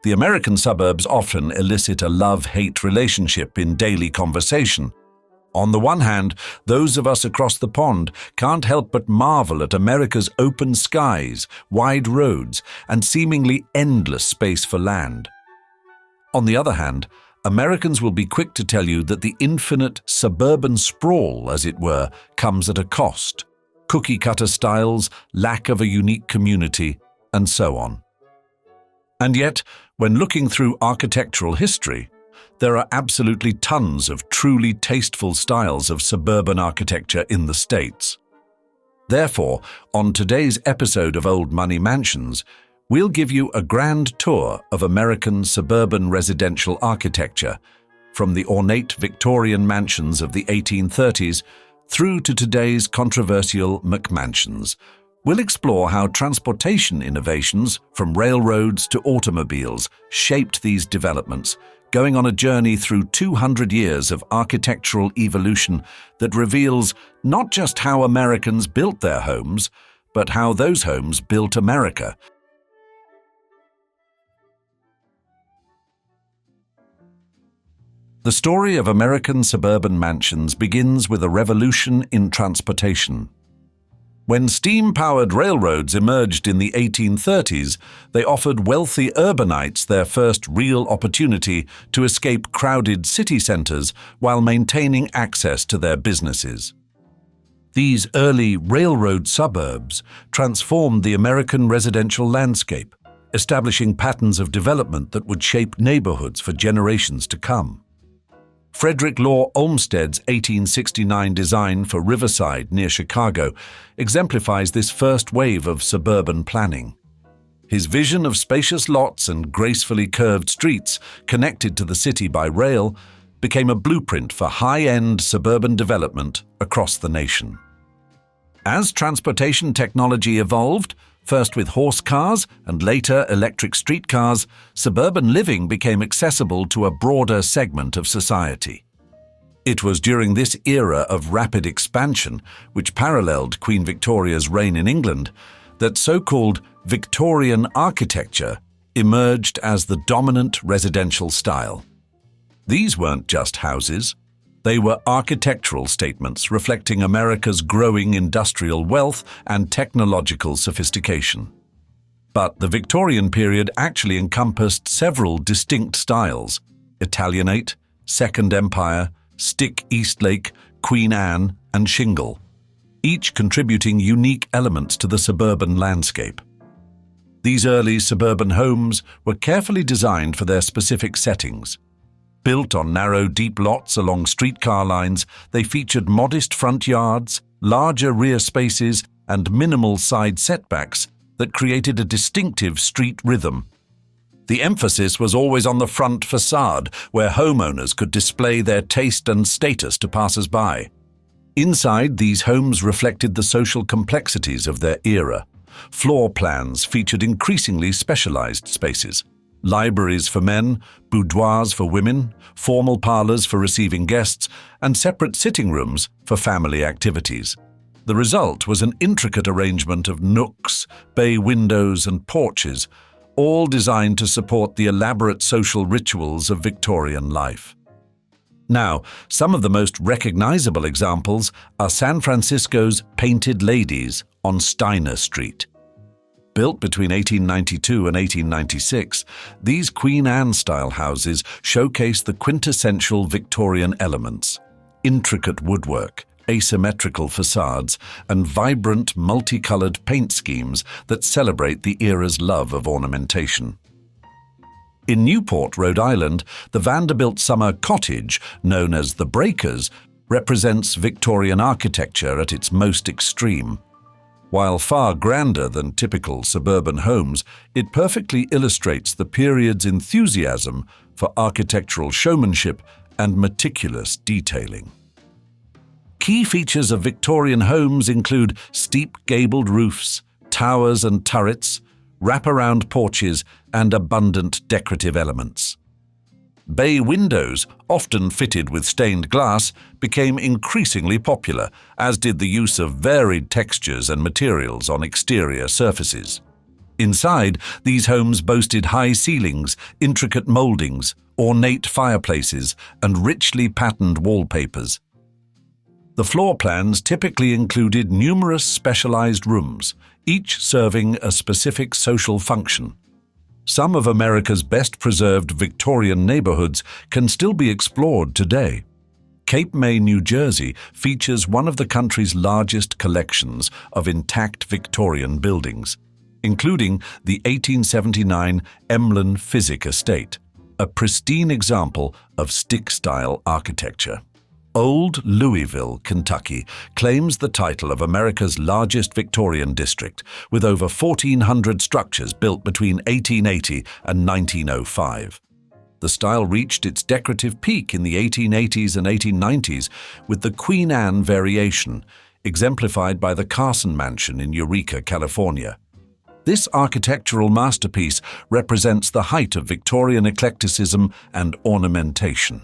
The American suburbs often elicit a love-hate relationship in daily conversation. On the one hand, those of us across the pond can't help but marvel at America's open skies, wide roads, and seemingly endless space for land. On the other hand, Americans will be quick to tell you that the infinite suburban sprawl, as it were, comes at a cost. Cookie-cutter styles, lack of a unique community, and so on. And yet, when looking through architectural history, there are absolutely tons of truly tasteful styles of suburban architecture in the States. Therefore, on today's episode of Old Money Mansions, we'll give you a grand tour of American suburban residential architecture, from the ornate Victorian mansions of the 1830s through to today's controversial McMansions. We'll explore how transportation innovations, from railroads to automobiles, shaped these developments, going on a journey through 200 years of architectural evolution that reveals not just how Americans built their homes, but how those homes built America. The story of American suburban mansions begins with a revolution in transportation. When steam-powered railroads emerged in the 1830s, they offered wealthy urbanites their first real opportunity to escape crowded city centers while maintaining access to their businesses. These early railroad suburbs transformed the American residential landscape, establishing patterns of development that would shape neighborhoods for generations to come. Frederick Law Olmsted's 1869 design for Riverside near Chicago exemplifies this first wave of suburban planning. His vision of spacious lots and gracefully curved streets connected to the city by rail became a blueprint for high-end suburban development across the nation. As transportation technology evolved, first with horse cars and later electric streetcars, suburban living became accessible to a broader segment of society. It was during this era of rapid expansion, which paralleled Queen Victoria's reign in England, that so-called Victorian architecture emerged as the dominant residential style. These weren't just houses. They were architectural statements reflecting America's growing industrial wealth and technological sophistication. But the Victorian period actually encompassed several distinct styles: Italianate, Second Empire, Stick Eastlake, Queen Anne, and Shingle, each contributing unique elements to the suburban landscape. These early suburban homes were carefully designed for their specific settings. Built on narrow, deep lots along streetcar lines, they featured modest front yards, larger rear spaces, and minimal side setbacks that created a distinctive street rhythm. The emphasis was always on the front facade, where homeowners could display their taste and status to passers-by. Inside, these homes reflected the social complexities of their era. Floor plans featured increasingly specialized spaces: libraries for men, boudoirs for women, formal parlors for receiving guests, and separate sitting rooms for family activities. The result was an intricate arrangement of nooks, bay windows, and porches, all designed to support the elaborate social rituals of Victorian life. Now, some of the most recognizable examples are San Francisco's Painted Ladies on Steiner Street. Built between 1892 and 1896, these Queen Anne-style houses showcase the quintessential Victorian elements: intricate woodwork, asymmetrical facades, and vibrant, multicolored paint schemes that celebrate the era's love of ornamentation. In Newport, Rhode Island, the Vanderbilt summer cottage, known as the Breakers, represents Victorian architecture at its most extreme. While far grander than typical suburban homes, it perfectly illustrates the period's enthusiasm for architectural showmanship and meticulous detailing. Key features of Victorian homes include steep gabled roofs, towers and turrets, wraparound porches, and abundant decorative elements. Bay windows, often fitted with stained glass, became increasingly popular, as did the use of varied textures and materials on exterior surfaces. Inside, these homes boasted high ceilings, intricate moldings, ornate fireplaces, and richly patterned wallpapers. The floor plans typically included numerous specialized rooms, each serving a specific social function. Some of America's best preserved Victorian neighborhoods can still be explored today. Cape May, New Jersey features one of the country's largest collections of intact Victorian buildings, including the 1879 Emlyn Physic Estate, a pristine example of stick-style architecture. Old Louisville, Kentucky, claims the title of America's largest Victorian district, with over 1,400 structures built between 1880 and 1905. The style reached its decorative peak in the 1880s and 1890s with the Queen Anne variation, exemplified by the Carson Mansion in Eureka, California. This architectural masterpiece represents the height of Victorian eclecticism and ornamentation.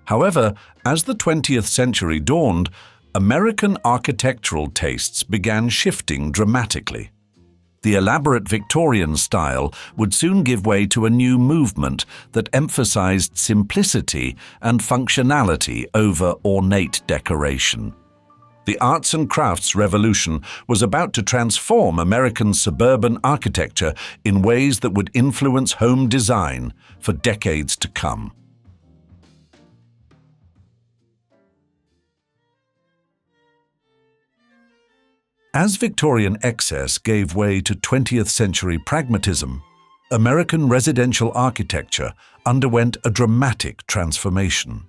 However, as the 20th century dawned, American architectural tastes began shifting dramatically. The elaborate Victorian style would soon give way to a new movement that emphasized simplicity and functionality over ornate decoration. The arts and crafts revolution was about to transform American suburban architecture in ways that would influence home design for decades to come. As Victorian excess gave way to 20th century pragmatism, American residential architecture underwent a dramatic transformation.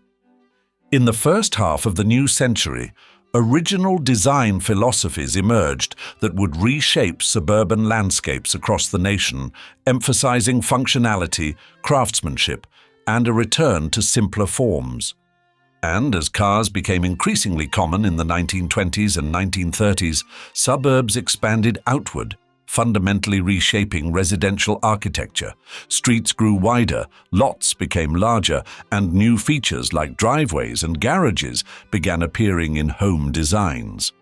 In the first half of the new century, original design philosophies emerged that would reshape suburban landscapes across the nation, emphasizing functionality, craftsmanship, and a return to simpler forms. And as cars became increasingly common in the 1920s and 1930s, suburbs expanded outward, fundamentally reshaping residential architecture. Streets grew wider, lots became larger, and new features like driveways and garages began appearing in home designs.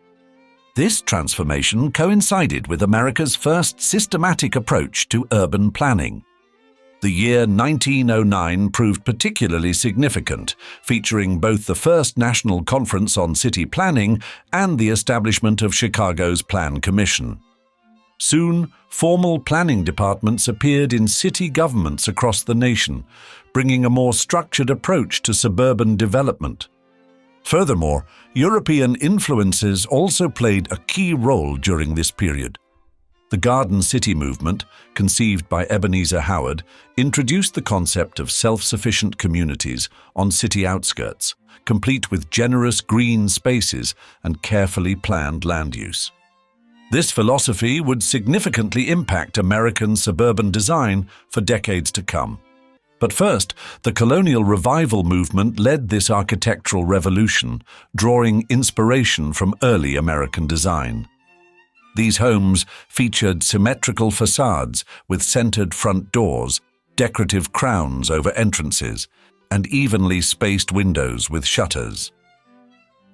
This transformation coincided with America's first systematic approach to urban planning. The year 1909 proved particularly significant, featuring both the first National Conference on City Planning and the establishment of Chicago's Plan Commission. Soon, formal planning departments appeared in city governments across the nation, bringing a more structured approach to suburban development. Furthermore, European influences also played a key role during this period. The Garden City movement, conceived by Ebenezer Howard, introduced the concept of self-sufficient communities on city outskirts, complete with generous green spaces and carefully planned land use. This philosophy would significantly impact American suburban design for decades to come. But first, the colonial revival movement led this architectural revolution, drawing inspiration from early American design. These homes featured symmetrical facades with centered front doors, decorative crowns over entrances, and evenly spaced windows with shutters.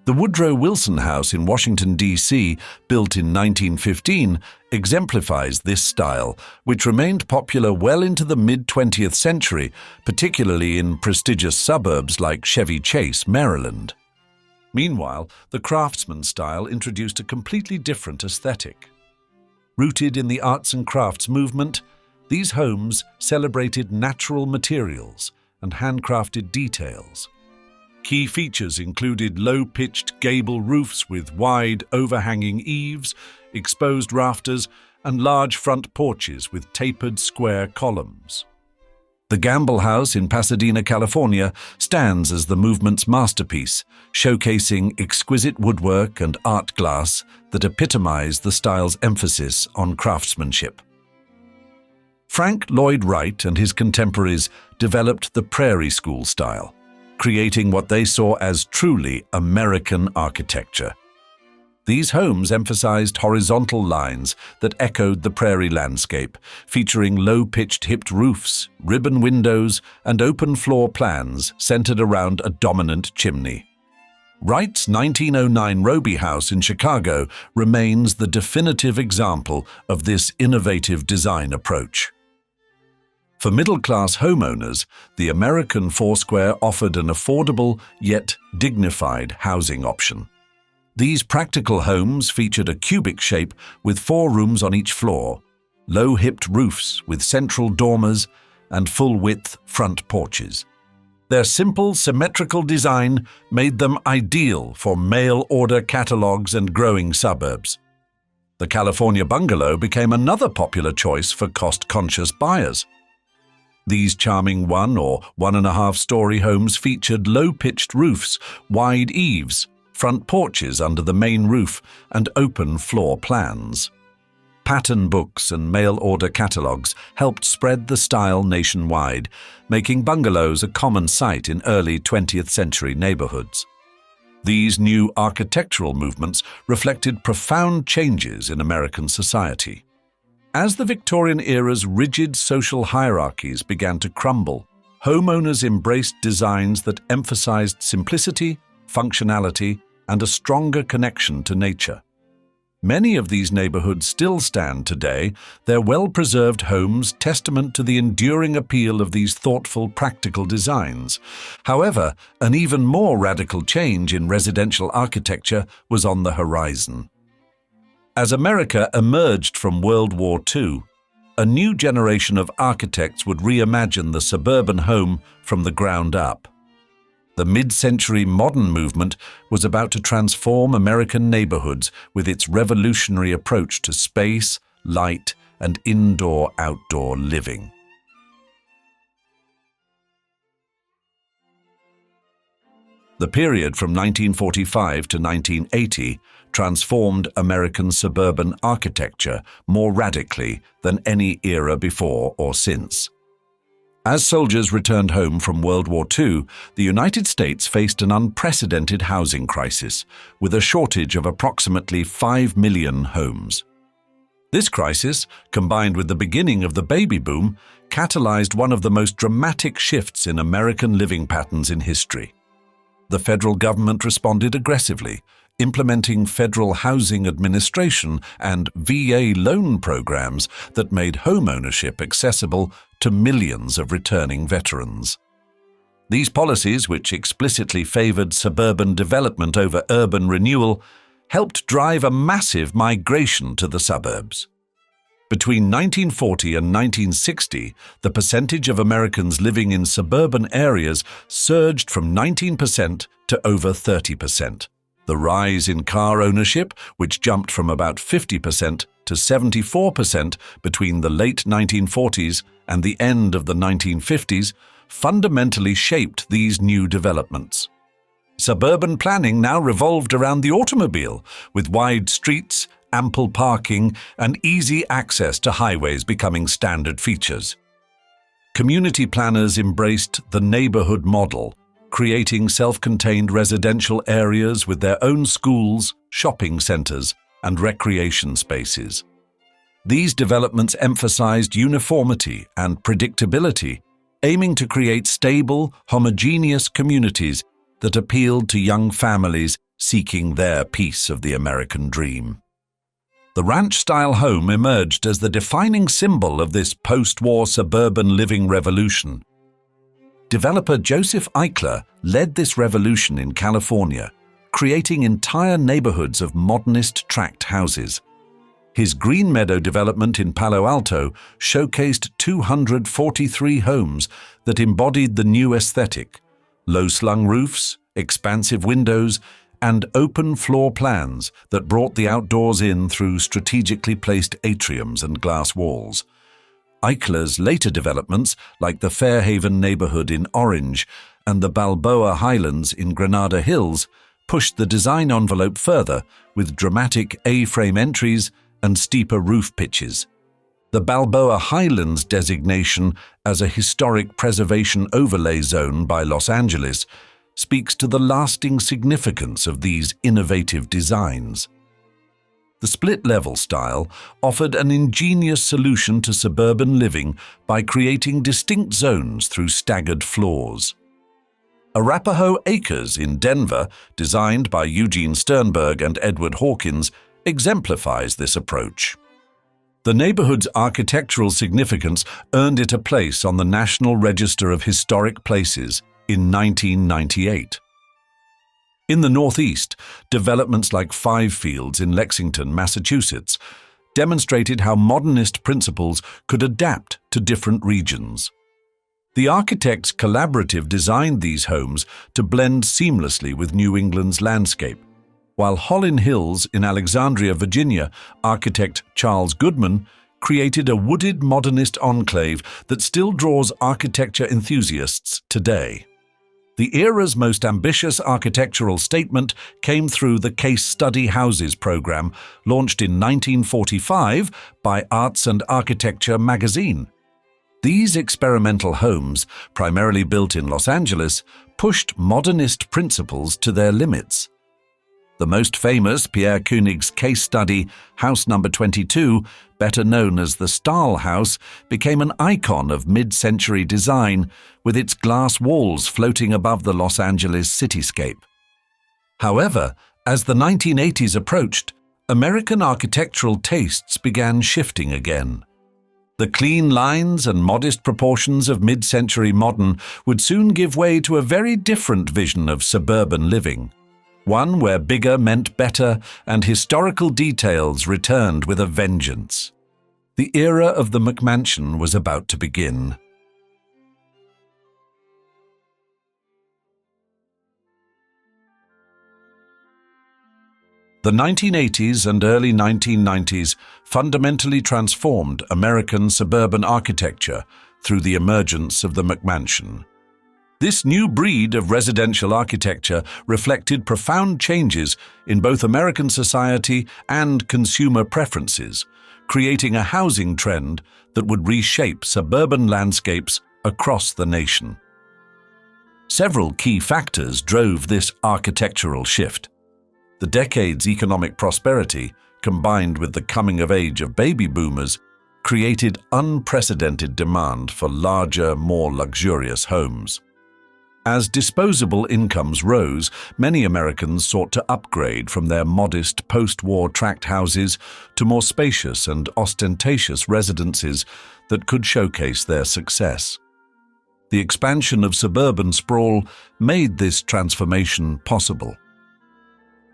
The Woodrow Wilson House in Washington, D.C., built in 1915, exemplifies this style, which remained popular well into the mid-20th century, particularly in prestigious suburbs like Chevy Chase, Maryland. Meanwhile, the Craftsman style introduced a completely different aesthetic. Rooted in the arts and crafts movement, these homes celebrated natural materials and handcrafted details. Key features included low-pitched gable roofs with wide, overhanging eaves, exposed rafters, and large front porches with tapered square columns. The Gamble House in Pasadena, California, stands as the movement's masterpiece, showcasing exquisite woodwork and art glass that epitomize the style's emphasis on craftsmanship. Frank Lloyd Wright and his contemporaries developed the Prairie School style, creating what they saw as truly American architecture. These homes emphasized horizontal lines that echoed the prairie landscape, featuring low-pitched hipped roofs, ribbon windows, and open floor plans centered around a dominant chimney. Wright's 1909 Roby House in Chicago remains the definitive example of this innovative design approach. For middle-class homeowners, the American Foursquare offered an affordable yet dignified housing option. These practical homes featured a cubic shape with 4 rooms on each floor, low-hipped roofs with central dormers, and full-width front porches. Their simple, symmetrical design made them ideal for mail-order catalogs and growing suburbs. The California bungalow became another popular choice for cost-conscious buyers. These charming 1- or 1.5-story homes featured low-pitched roofs, wide eaves, front porches under the main roof, and open floor plans. Pattern books and mail-order catalogs helped spread the style nationwide, making bungalows a common sight in early 20th century neighborhoods. These new architectural movements reflected profound changes in American society. As the Victorian era's rigid social hierarchies began to crumble, homeowners embraced designs that emphasized simplicity, functionality, and a stronger connection to nature. Many of these neighborhoods still stand today, their well-preserved homes testament to the enduring appeal of these thoughtful, practical designs. However, an even more radical change in residential architecture was on the horizon. As America emerged from World War II, a new generation of architects would reimagine the suburban home from the ground up. The mid-century modern movement was about to transform American neighborhoods with its revolutionary approach to space, light, and indoor-outdoor living. The period from 1945 to 1980 transformed American suburban architecture more radically than any era before or since. As soldiers returned home from World War II, the United States faced an unprecedented housing crisis, with a shortage of approximately 5 million homes. This crisis, combined with the beginning of the baby boom, catalyzed one of the most dramatic shifts in American living patterns in history. The federal government responded aggressively, implementing Federal Housing Administration and VA loan programs that made homeownership accessible to millions of returning veterans. These policies, which explicitly favored suburban development over urban renewal, helped drive a massive migration to the suburbs. Between 1940 and 1960, the percentage of Americans living in suburban areas surged from 19% to over 30%. The rise in car ownership, which jumped from about 50% to 74% between the late 1940s and the end of the 1950s, fundamentally shaped these new developments. Suburban planning now revolved around the automobile, with wide streets, ample parking, and easy access to highways becoming standard features. Community planners embraced the neighborhood model, creating self-contained residential areas with their own schools, shopping centers, and recreation spaces. These developments emphasized uniformity and predictability, aiming to create stable, homogeneous communities that appealed to young families seeking their piece of the American dream. The ranch-style home emerged as the defining symbol of this post-war suburban living revolution. Developer Joseph Eichler led this revolution in California, creating entire neighborhoods of modernist tract houses. His Green Meadow development in Palo Alto showcased 243 homes that embodied the new aesthetic: low-slung roofs, expansive windows, and open floor plans that brought the outdoors in through strategically placed atriums and glass walls. Eichler's later developments, like the Fairhaven neighborhood in Orange and the Balboa Highlands in Granada Hills, pushed the design envelope further with dramatic A-frame entries and steeper roof pitches. The Balboa Highlands designation as a historic preservation overlay zone by Los Angeles speaks to the lasting significance of these innovative designs. The split-level style offered an ingenious solution to suburban living by creating distinct zones through staggered floors. Arapahoe Acres in Denver, designed by Eugene Sternberg and Edward Hawkins, exemplifies this approach. The neighborhood's architectural significance earned it a place on the National Register of Historic Places in 1998. In the Northeast, developments like Five Fields in Lexington, Massachusetts, demonstrated how modernist principles could adapt to different regions. The architects collaboratively designed these homes to blend seamlessly with New England's landscape, while Hollin Hills in Alexandria, Virginia, architect Charles Goodman created a wooded modernist enclave that still draws architecture enthusiasts today. The era's most ambitious architectural statement came through the Case Study Houses program, launched in 1945 by Arts and Architecture magazine. These experimental homes, primarily built in Los Angeles, pushed modernist principles to their limits. The most famous Pierre Koenig's case study, House No. 22, better known as the Stahl House, became an icon of mid-century design, with its glass walls floating above the Los Angeles cityscape. However, as the 1980s approached, American architectural tastes began shifting again. The clean lines and modest proportions of mid-century modern would soon give way to a very different vision of suburban living. One where bigger meant better and historical details returned with a vengeance. The era of the McMansion was about to begin. The 1980s and early 1990s fundamentally transformed American suburban architecture through the emergence of the McMansion. This new breed of residential architecture reflected profound changes in both American society and consumer preferences, creating a housing trend that would reshape suburban landscapes across the nation. Several key factors drove this architectural shift. The decade's economic prosperity, combined with the coming of age of baby boomers, created unprecedented demand for larger, more luxurious homes. As disposable incomes rose, many Americans sought to upgrade from their modest post-war tract houses to more spacious and ostentatious residences that could showcase their success. The expansion of suburban sprawl made this transformation possible.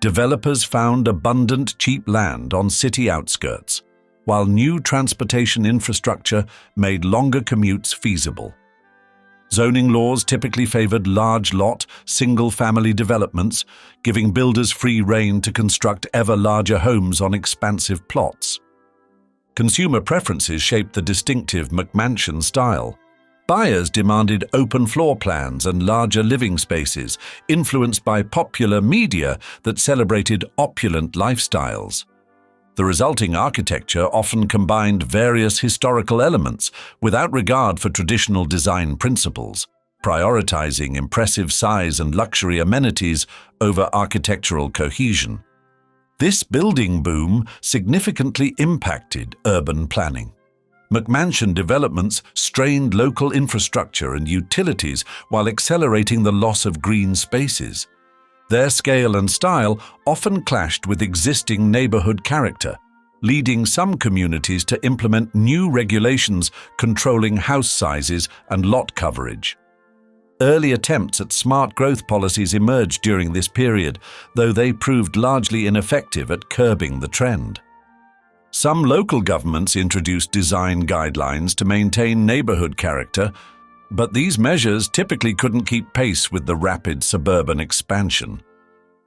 Developers found abundant cheap land on city outskirts, while new transportation infrastructure made longer commutes feasible. Zoning laws typically favored large lot, single-family developments, giving builders free rein to construct ever larger homes on expansive plots. Consumer preferences shaped the distinctive McMansion style. Buyers demanded open floor plans and larger living spaces, influenced by popular media that celebrated opulent lifestyles. The resulting architecture often combined various historical elements without regard for traditional design principles, prioritizing impressive size and luxury amenities over architectural cohesion. This building boom significantly impacted urban planning. McMansion developments strained local infrastructure and utilities while accelerating the loss of green spaces. Their scale and style often clashed with existing neighborhood character, leading some communities to implement new regulations controlling house sizes and lot coverage. Early attempts at smart growth policies emerged during this period, though they proved largely ineffective at curbing the trend. Some local governments introduced design guidelines to maintain neighborhood character, but these measures typically couldn't keep pace with the rapid suburban expansion.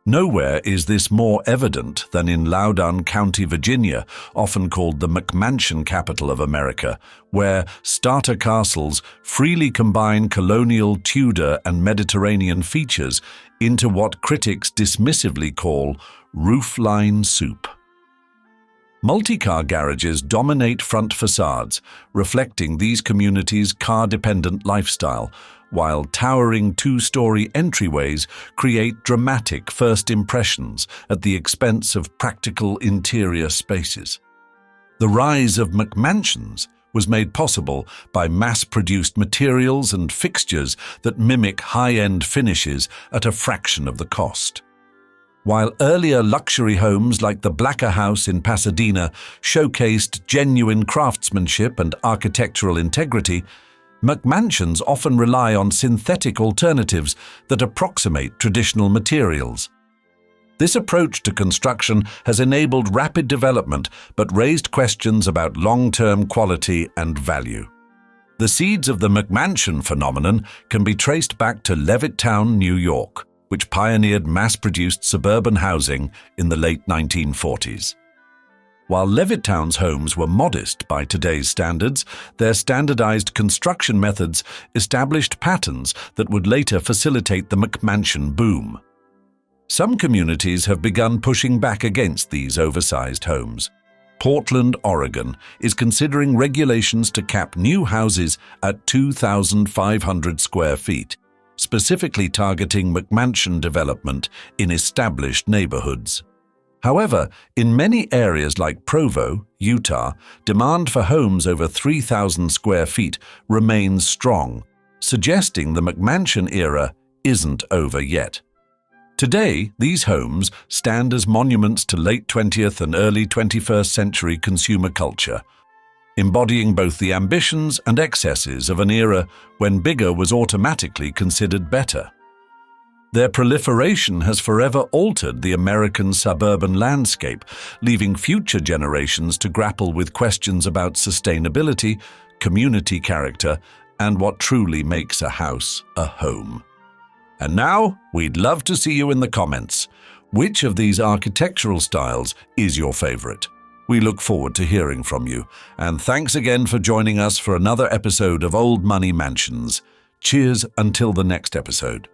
Nowhere is this more evident than in Loudoun County, Virginia, often called the McMansion capital of America, where starter castles freely combine colonial, Tudor, and Mediterranean features into what critics dismissively call roofline soup. Multi-car garages dominate front facades, reflecting these communities' car-dependent lifestyle, while towering two-story entryways create dramatic first impressions at the expense of practical interior spaces. The rise of McMansions was made possible by mass-produced materials and fixtures that mimic high-end finishes at a fraction of the cost. While earlier luxury homes like the Blacker House in Pasadena showcased genuine craftsmanship and architectural integrity, McMansions often rely on synthetic alternatives that approximate traditional materials. This approach to construction has enabled rapid development but raised questions about long-term quality and value. The seeds of the McMansion phenomenon can be traced back to Levittown, New York, which pioneered mass-produced suburban housing in the late 1940s. While Levittown's homes were modest by today's standards, their standardized construction methods established patterns that would later facilitate the McMansion boom. Some communities have begun pushing back against these oversized homes. Portland, Oregon, is considering regulations to cap new houses at 2,500 square feet, specifically targeting McMansion development in established neighborhoods. However, in many areas like Provo, Utah, demand for homes over 3,000 square feet remains strong, suggesting the McMansion era isn't over yet. Today, these homes stand as monuments to late 20th and early 21st century consumer culture, embodying both the ambitions and excesses of an era when bigger was automatically considered better. Their proliferation has forever altered the American suburban landscape, leaving future generations to grapple with questions about sustainability, community character, and what truly makes a house a home. And now, we'd love to see you in the comments. Which of these architectural styles is your favorite? We look forward to hearing from you. And thanks again for joining us for another episode of Old Money Mansions. Cheers until the next episode.